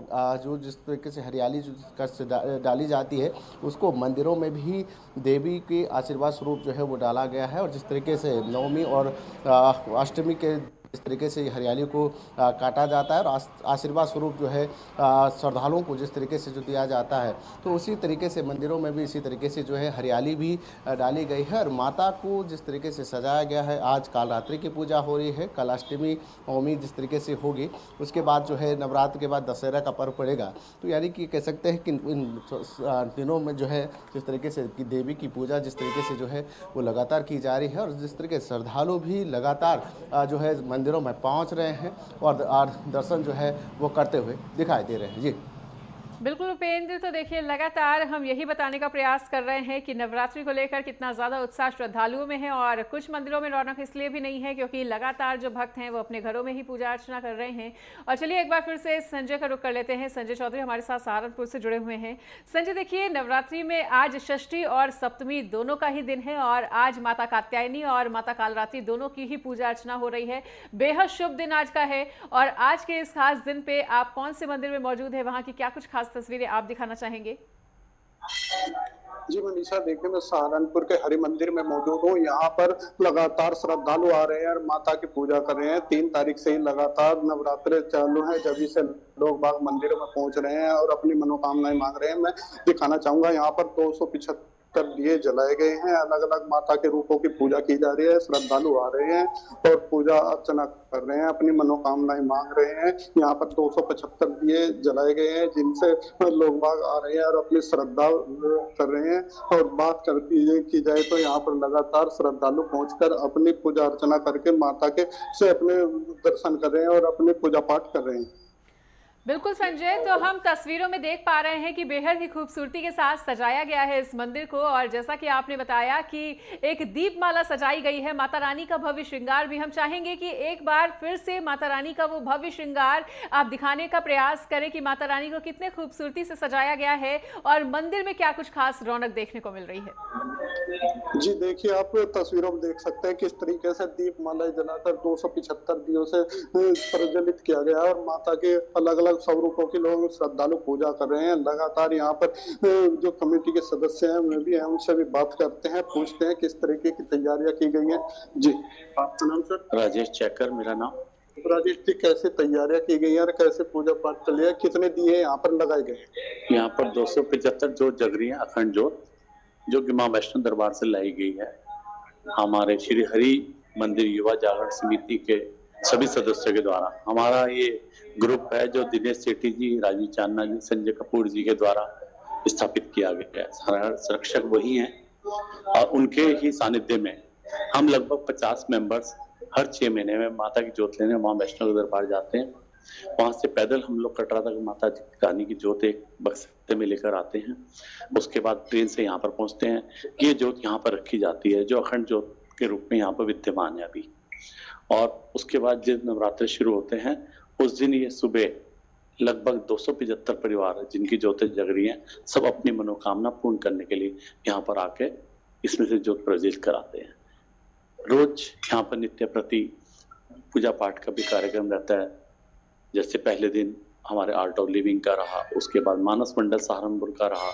जो जिस तरीके से हरियाली जो डाली जाती है उसको मंदिरों में भी देवी के आशीर्वाद स्वरूप जो है वो डाला गया है और जिस तरीके से नवमी और अष्टमी के इस तरीके से हरियाली को काटा जाता है और आशीर्वाद स्वरूप जो है श्रद्धालुओं को जिस तरीके से जो दिया जाता है, तो उसी तरीके से मंदिरों में भी इसी तरीके से जो है हरियाली भी डाली गई है और माता को जिस तरीके से सजाया गया है। आज कालरात्रि की पूजा हो रही है, कल अष्टमी नवमी जिस तरीके से होगी, उसके बाद जो है नवरात्र के बाद दशहरा का पर्व पड़ेगा। तो यानी कि कह सकते हैं कि इन दिनों में जो है जिस तरीके से कि देवी की पूजा जिस तरीके से जो है वो लगातार की जा रही है और जिस तरीके से श्रद्धालु भी लगातार जो है मंदिरों में पहुंच रहे हैं और दर्शन जो है वो करते हुए दिखाई दे रहे हैं। जी बिल्कुल उपेंद्र, तो देखिए लगातार हम यही बताने का प्रयास कर रहे हैं कि नवरात्रि को लेकर कितना ज़्यादा उत्साह श्रद्धालुओं में है और कुछ मंदिरों में रौनक इसलिए भी नहीं है क्योंकि लगातार जो भक्त हैं वो अपने घरों में ही पूजा अर्चना कर रहे हैं। और चलिए एक बार फिर से संजय का रुख कर लेते हैं। संजय चौधरी हमारे साथ सहारनपुर से जुड़े हुए हैं। संजय, देखिए नवरात्रि में आज षष्ठी और सप्तमी दोनों का ही दिन है और आज माता कात्यायनी और माता कालरात्रि दोनों की ही पूजा अर्चना हो रही है। बेहद शुभ दिन आज का है और आज के इस खास दिन पे आप कौन से मंदिर में मौजूद है, वहाँ की क्या कुछ खास तस्वीरें आप दिखाना चाहेंगे? जी मनीषा, देखिए मैं सहारनपुर के हरि मंदिर में मौजूद हूँ। यहाँ पर लगातार श्रद्धालु आ रहे हैं और माता की पूजा कर रहे हैं। 3 तारीख से ही लगातार नवरात्रे चालू है, जब से लोग बाग मंदिरों में पहुंच रहे हैं और अपनी मनोकामनाएं मांग रहे हैं। मैं दिखाना चाहूंगा यहाँ पर 275 दिए जलाए गए हैं, अलग अलग माता के रूपों की पूजा की जा रही है। श्रद्धालु आ रहे हैं और पूजा अर्चना कर रहे हैं, अपनी मनोकामनाएं मांग रहे हैं। यहाँ पर 275 दिए जलाए गए हैं जिनसे लोग बाग आ रहे हैं और अपनी श्रद्धा कर रहे हैं। और बात की जाए तो यहाँ पर लगातार श्रद्धालु पहुंचकर अपनी पूजा अर्चना करके माता के से अपने दर्शन कर रहे हैं और अपने पूजा पाठ कर रहे हैं। बिल्कुल संजय, तो हम तस्वीरों में देख पा रहे हैं कि बेहद ही खूबसूरती के साथ सजाया गया है इस मंदिर को और जैसा कि आपने बताया कि एक दीपमाला सजाई गई है, माता रानी का भव्य श्रृंगार भी। हम चाहेंगे कि एक बार फिर से माता रानी का वो भव्य श्रृंगार आप दिखाने का प्रयास करें कि माता रानी को कितने खूबसूरती से सजाया गया है और मंदिर में क्या कुछ खास रौनक देखने को मिल रही है। जी देखिए, आप तस्वीरों में देख सकते हैं किस तरीके से दीपमाला जलाकर 275 दियों से प्रज्वलित किया गया है और माता के अलग अलग स्वरूपों के लोग श्रद्धालु पूजा कर रहे हैं। लगातार यहाँ पर जो कमेटी के सदस्य हैं वे भी हैं, उनसे भी बात करते हैं, पूछते हैं किस तरीके की तैयारियां की गई हैं। जी आपका नाम सर? राजेश चेकर मेरा नाम। राजेश जी, कैसे तैयारियां की गई हैं और कैसे पूजा पाठ चल रहा है, कितने दिए यहाँ पर लगाए गए? यहाँ पर 275 जोत जग रही है, अखंड जोत, जो कि माँ वैष्णो दरबार से लाई गई है। हमारे श्री हरि मंदिर युवा जागरण समिति के सभी सदस्यों के द्वारा हमारा ये ग्रुप है जो दिनेश सेठी जी, राजीव चांदना जी, संजय कपूर जी के द्वारा स्थापित किया गया है। संरक्षक वही हैं और उनके ही सानिध्य में हम लगभग 50 मेंबर्स हर 6 महीने में माता की जोत लेने माँ वैष्णो दरबार जाते हैं। वहां से पैदल हम लोग कटरा तक माता रानी की जोत एक बक्से में लेकर आते हैं। उसके बाद ट्रेन से यहाँ पर पहुंचते हैं। ये जोत यहाँ पर रखी जाती है जो अखंड जोत के रूप में यहाँ पर विद्यमान है अभी। और उसके बाद जब नवरात्र शुरू होते हैं उस दिन ये सुबह लगभग 275 परिवार जिनकी जोतें जग रही हैं, सब अपनी मनोकामना पूर्ण करने के लिए यहाँ पर आके इसमें से जोत प्रज्वलित कराते हैं। रोज यहाँ पर नित्य प्रति पूजा पाठ का भी कार्यक्रम रहता है। जैसे पहले दिन हमारे आर्ट ऑफ लिविंग का रहा, उसके बाद मानस मंडल सहारनपुर का रहा,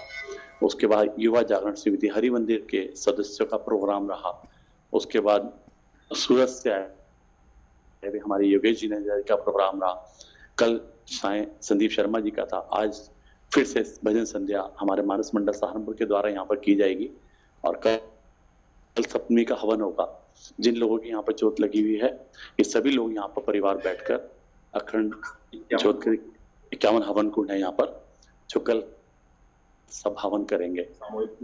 उसके बाद युवा जागरण समिति हरि मंदिर के सदस्यों का प्रोग्राम रहा, उसके बाद सूरत से आए हमारे योगेश जी ने का प्रोग्राम रहा, कल सायं संदीप शर्मा जी का था, आज फिर से भजन संध्या हमारे मानस मंडल सहारनपुर के द्वारा यहाँ पर की जाएगी और कल सप्तमी का हवन होगा। जिन लोगों की यहाँ पर जोत लगी हुई है ये सभी लोग यहाँ पर परिवार बैठकर अखंड ज्योत के 51 हवन कुंड है यहाँ पर, जो कल सब हवन करेंगे।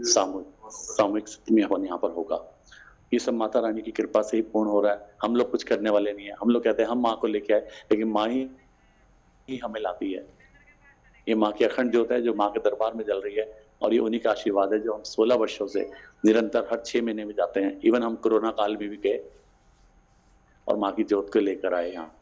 सामूहिक सप्तमी हवन यहाँ पर होगा। ये सब माता रानी की कृपा से ही पूर्ण हो रहा है। हम लोग कुछ करने वाले नहीं है। हम लोग कहते हैं हम माँ को लेके आए, लेकिन माँ ही हमें लाती है। ये माँ की अखंड ज्योत है जो माँ के दरबार में जल रही है और ये उन्हीं का आशीर्वाद है जो हम 16 वर्षों से निरंतर हर 6 महीने में जाते हैं। इवन हम कोरोना काल में भी गए और माँ की ज्योत को लेकर आए यहाँ।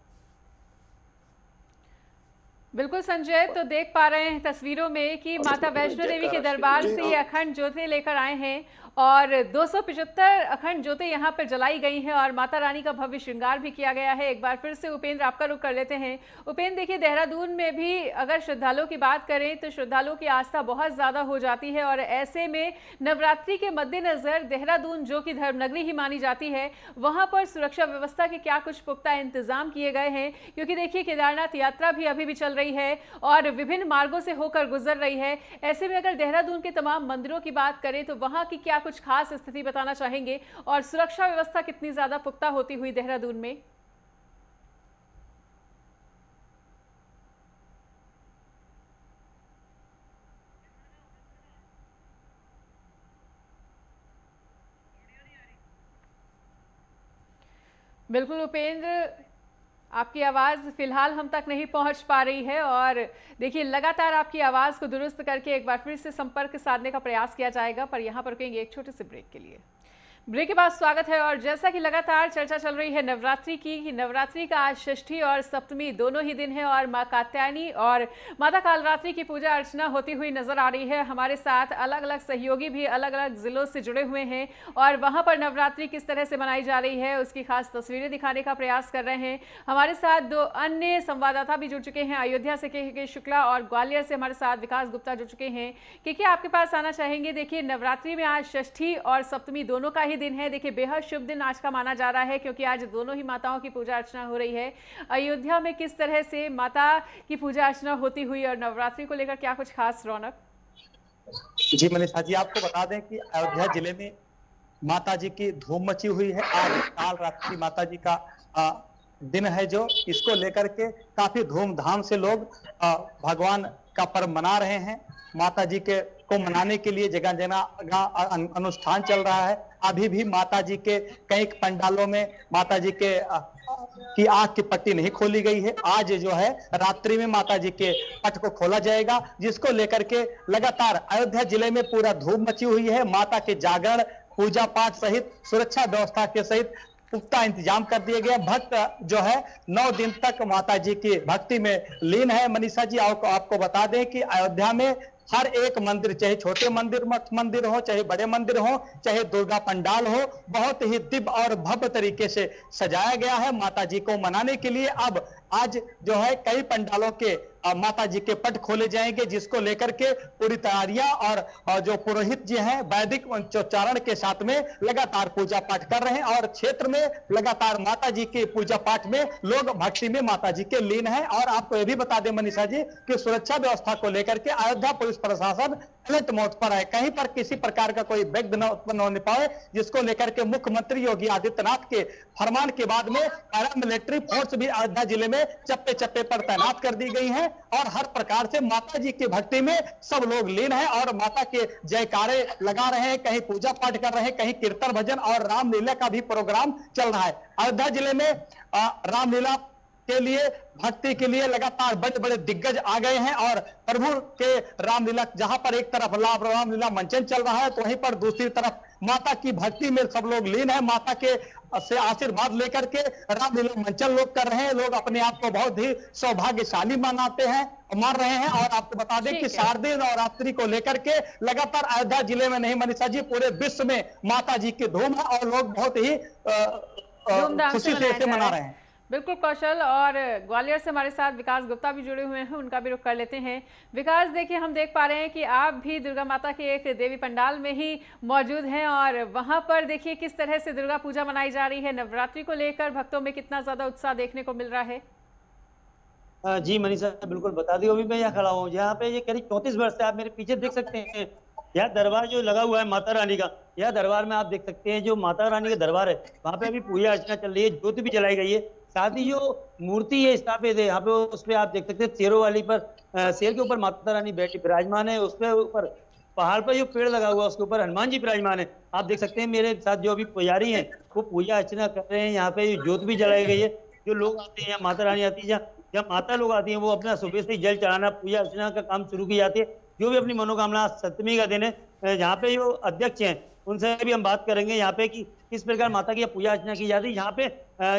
बिल्कुल संजय, तो देख पा रहे हैं तस्वीरों में कि माता वैष्णो देवी के दरबार से ये अखंड ज्योतें लेकर आए हैं और 275 अखंड ज्योतें यहाँ पर जलाई गई हैं और माता रानी का भव्य श्रृंगार भी किया गया है। एक बार फिर से उपेंद्र आपका रुख कर लेते हैं। उपेंद्र, देखिए देहरादून में भी अगर श्रद्धालुओं की बात करें तो श्रद्धालुओं की आस्था बहुत ज़्यादा हो जाती है और ऐसे में नवरात्रि के मद्देनज़र देहरादून जो कि धर्मनगरी ही मानी जाती है, वहाँ पर सुरक्षा व्यवस्था के क्या कुछ पुख्ता इंतजाम किए गए हैं? क्योंकि देखिए केदारनाथ यात्रा भी अभी भी चल रही है और विभिन्न मार्गों से होकर गुजर रही है। ऐसे में अगर देहरादून के तमाम मंदिरों की बात करें तो वहाँ की क्या कुछ खास स्थिति बताना चाहेंगे और सुरक्षा व्यवस्था कितनी ज्यादा पुख्ता होती हुई देहरादून में? बिल्कुल उपेंद्र, आपकी आवाज़ फिलहाल हम तक नहीं पहुंच पा रही है और देखिए लगातार आपकी आवाज़ को दुरुस्त करके एक बार फिर से संपर्क साधने का प्रयास किया जाएगा, पर यहाँ पर रुकेंगे एक छोटे से ब्रेक के लिए। ब्रेक के बाद स्वागत है और जैसा कि लगातार चर्चा चल रही है नवरात्रि की, कि नवरात्रि का आज षष्ठी और सप्तमी दोनों ही दिन है और माँ कात्यायनी और माता कालरात्रि की पूजा अर्चना होती हुई नजर आ रही है। हमारे साथ अलग अलग सहयोगी भी अलग अलग जिलों से जुड़े हुए हैं और वहाँ पर नवरात्रि किस तरह से मनाई जा रही है उसकी खास तस्वीरें दिखाने का प्रयास कर रहे हैं। हमारे साथ 2 अन्य संवाददाता भी जुड़ चुके हैं। अयोध्या से के शुक्ला और ग्वालियर से हमारे साथ विकास गुप्ता जुड़ चुके हैं। कि आपके पास आना चाहेंगे। देखिए नवरात्रि में आज षष्ठी और सप्तमी दोनों का दिन है। देखिए बेहद शुभ दिन आज का माना जा रहा है क्योंकि आज दोनों ही माताओं की पूजा अर्चना हो रही है। अयोध्या में किस तरह से माता की पूजा अर्चना होती हुई और नवरात्रि को लेकर क्या कुछ खास रौनक? जी मनीषा जी, आपको बता दें कि अयोध्या जिले में माता जी की धूम मची हुई है। आज काल रात्रि माता जी का दिन है जो इसको लेकर के काफी धूमधाम से लोग भगवान का पर्व मना रहे हैं। माता जी के को मनाने के लिए जगह जगह अनुष्ठान चल रहा है। अभी भी माता जी के कई पंडालों में माता जी के की आंख की पट्टी नहीं खोली गई है। आज जो है रात्रि में माता जी के पट को खोला जाएगा, जिसको लेकर के लगातार अयोध्या जिले में पूरा धूम मची हुई है। माता के जागरण, पूजा पाठ सहित सुरक्षा व्यवस्था के सहित पुख्ता इंतजाम कर दिए गए। भक्त जो है 9 दिन तक माता जी की भक्ति में लीन है। मनीषा जी आपको बता दें कि अयोध्या में हर एक मंदिर, चाहे छोटे मंदिर मठ मंदिर हो, चाहे बड़े मंदिर हो, चाहे दुर्गा पंडाल हो, बहुत ही दिव्य और भव्य तरीके से सजाया गया है माता जी को मनाने के लिए। अब आज जो है कई पंडालों के माता जी के पट खोले जाएंगे, जिसको लेकर के पूरी तैयारियां और जो पुरोहित जी हैं वैदिक मंत्रोच्चारण के साथ में लगातार पूजा पाठ कर रहे हैं और क्षेत्र में लगातार माता जी के पूजा पाठ में लोग भक्ति में माता जी के लीन हैं। और आपको यह भी बता दें मनीषा जी कि सुरक्षा व्यवस्था को लेकर के अयोध्या पुलिस प्रशासन अलर्ट मोड पर है। कहीं पर किसी प्रकार का कोई विघ्न न उत्पन्न होने पाए, जिसको लेकर के मुख्यमंत्री योगी आदित्यनाथ के फरमान के बाद में पैरामिलिट्री फोर्स भी अयोध्या जिले में चप्पे चप्पे पर तैनात कर दी गई है और हर प्रकार से माता जी की भक्ति में सब लोग लीन हैं और माता के जयकारे लगा रहे हैं। कहीं पूजा पाठ कर रहे हैं, कहीं कीर्तन भजन और रामलीला का भी प्रोग्राम चल रहा है। अयोध्या जिले में रामलीला के लिए, भक्ति के लिए लगातार बड़े बड़े दिग्गज आ गए हैं और प्रभु के रामलीला, जहां पर एक तरफ रामलीला मंचन चल रहा है तो वहीं पर दूसरी तरफ माता की भक्ति में सब लोग लीन है। माता के से आशीर्वाद लेकर के रामलीला मंचन लोग कर रहे हैं। लोग अपने आप को बहुत ही सौभाग्यशाली मान रहे हैं। और आपको बता दें कि शारदीय नवरात्रि को लेकर के लगातार अयोध्या जिले में नहीं मनीषा जी, पूरे विश्व में माता जी की धूम है और लोग बहुत ही खुशी से इसे मना रहे हैं। बिल्कुल कौशल, और ग्वालियर से हमारे साथ विकास गुप्ता भी जुड़े हुए हैं, उनका भी रुख कर लेते हैं। विकास, देखिए हम देख पा रहे हैं कि आप भी दुर्गा माता के एक देवी पंडाल में ही मौजूद हैं और वहां पर देखिए किस तरह से दुर्गा पूजा मनाई जा रही है। नवरात्रि को लेकर भक्तों में कितना ज्यादा उत्साह देखने को मिल रहा है? जी मनीषा बिल्कुल बता दी। अभी मैं यहाँ खड़ा हूँ, यहाँ पे ये करीब 34 वर्ष से, आप मेरे पीछे देख सकते हैं यह दरबार जो लगा हुआ है माता रानी का। यह दरबार में आप देख सकते हैं जो माता रानी का दरबार है, वहाँ पे अभी पूजा अर्चना चल रही है, ज्योति भी जलाई गई है। साथ ही जो मूर्ति है स्थापित है यहाँ पे, उस पे आप देख सकते हैं शेरों वाली पर, शेर के ऊपर माता रानी बैठी विराजमान है। उसपे ऊपर पहाड़ पर जो पेड़ लगा हुआ है उसके ऊपर हनुमान जी विराजमान है। आप देख सकते हैं मेरे साथ जो अभी पुजारी हैं वो पूजा अर्चना कर रहे हैं। यहाँ पे ज्योत भी जलाई गई है। जो लोग आते हैं, यहाँ माता रानी आती है, जब माता लोग आती हैं वो अपना सुबह से ही जल चढ़ाना, पूजा अर्चना का काम शुरू की जाती है। जो भी अपनी मनोकामना, सप्तमी का दिन है, यहाँ पे जो अध्यक्ष हैं उनसे भी हम बात करेंगे यहाँ पे कि किस प्रकार माता की पूजा अर्चना की जाती है। यहाँ पे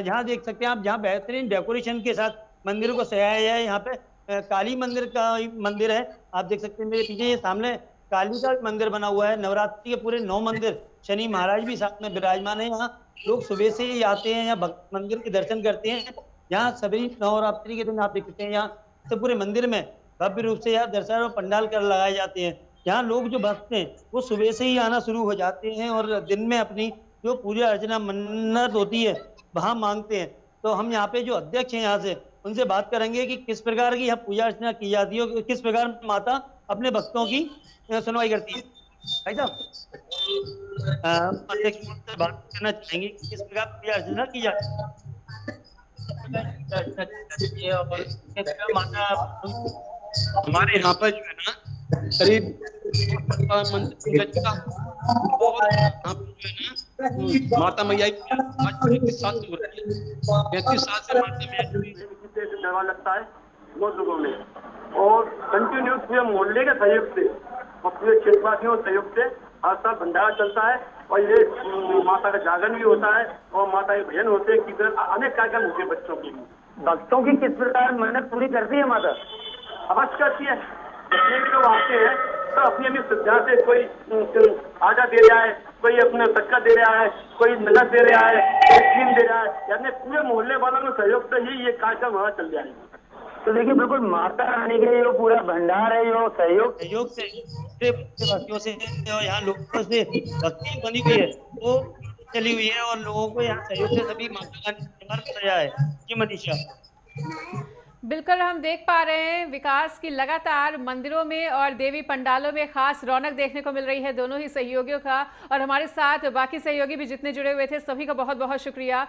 जहाँ देख सकते हैं आप, जहाँ बेहतरीन डेकोरेशन के साथ मंदिर को सजाया गया है। यहाँ पे काली मंदिर का मंदिर है, आप देख सकते हैं मेरे पीछे, ये सामने काली का मंदिर बना हुआ है। नवरात्रि के पूरे 9 मंदिर, शनि महाराज भी साथ में विराजमान है। यहाँ लोग सुबह से ही आते हैं, यहाँ भक्त मंदिर के दर्शन करते हैं। यहाँ सभी नवरात्रि के दिन आप देख सकते हैं यहाँ से पूरे मंदिर में भव्य रूप से यहाँ दर्शन और पंडाल कर लगाए जाते हैं। यहाँ लोग जो भक्त हैं वो सुबह से ही आना शुरू हो जाते हैं और दिन में अपनी जो पूजा अर्चना मन्नत होती है वहाँ मांगते हैं। तो हम यहाँ पे जो अध्यक्ष हैं यहाँ से उनसे बात करेंगे कि किस प्रकार की यहाँ पूजा अर्चना की जाती है और किस प्रकार माता अपने भक्तों की सुनवाई करती है। भाई साहब अध्यक्ष से बात करना चाहेंगे कि किस प्रकार पूजा अर्चना की जाती है। और माता हमारे यहाँ पर जो है ना करीब माता मैया 35 साल से हो रही है। 35 साल से माता मैया लगता है बहुत लोगों में, और कंटिन्यूस पूरे मोहल्ले के सहयोग से और पूरे क्षेत्रवासियों के सहयोग से हर साल भंडारा चलता है। और ये माता का जागरण भी होता है और माता के भजन होते हैं, कीर्तन, अनेक कार्यक्रम होते हैं बच्चों के लिए। भक्तों की किस प्रकार मेहनत पूरी करती है माता? अवश्य करती है। जितने भी लोग आते हैं तो अपनी अपनी श्रद्धा से, कोई आटा दे रहा है, कोई अपने सक्का दे रहा है, कोई नगद दे रहा है, कोई क्रीम दे रहा है, यानी पूरे मोहल्ले वालों के सहयोग से ही ये कार्यक्रम वहाँ चल जाएगा। तो देखिए बिल्कुल माता रानी के जो पूरा भंडार है, जो सहयोग से भक्तियों से और यहाँ लोगों से भक्ति बनी हुई है वो चली हुई है और लोगों को यहाँ सहयोग से सभी माता रानी सजा है। जी मनीषा। बिल्कुल, हम देख पा रहे हैं विकास की लगातार मंदिरों में और देवी पंडालों में खास रौनक देखने को मिल रही है दोनों ही सहयोगियों का। और हमारे साथ बाकी सहयोगी भी जितने जुड़े हुए थे सभी का बहुत बहुत शुक्रिया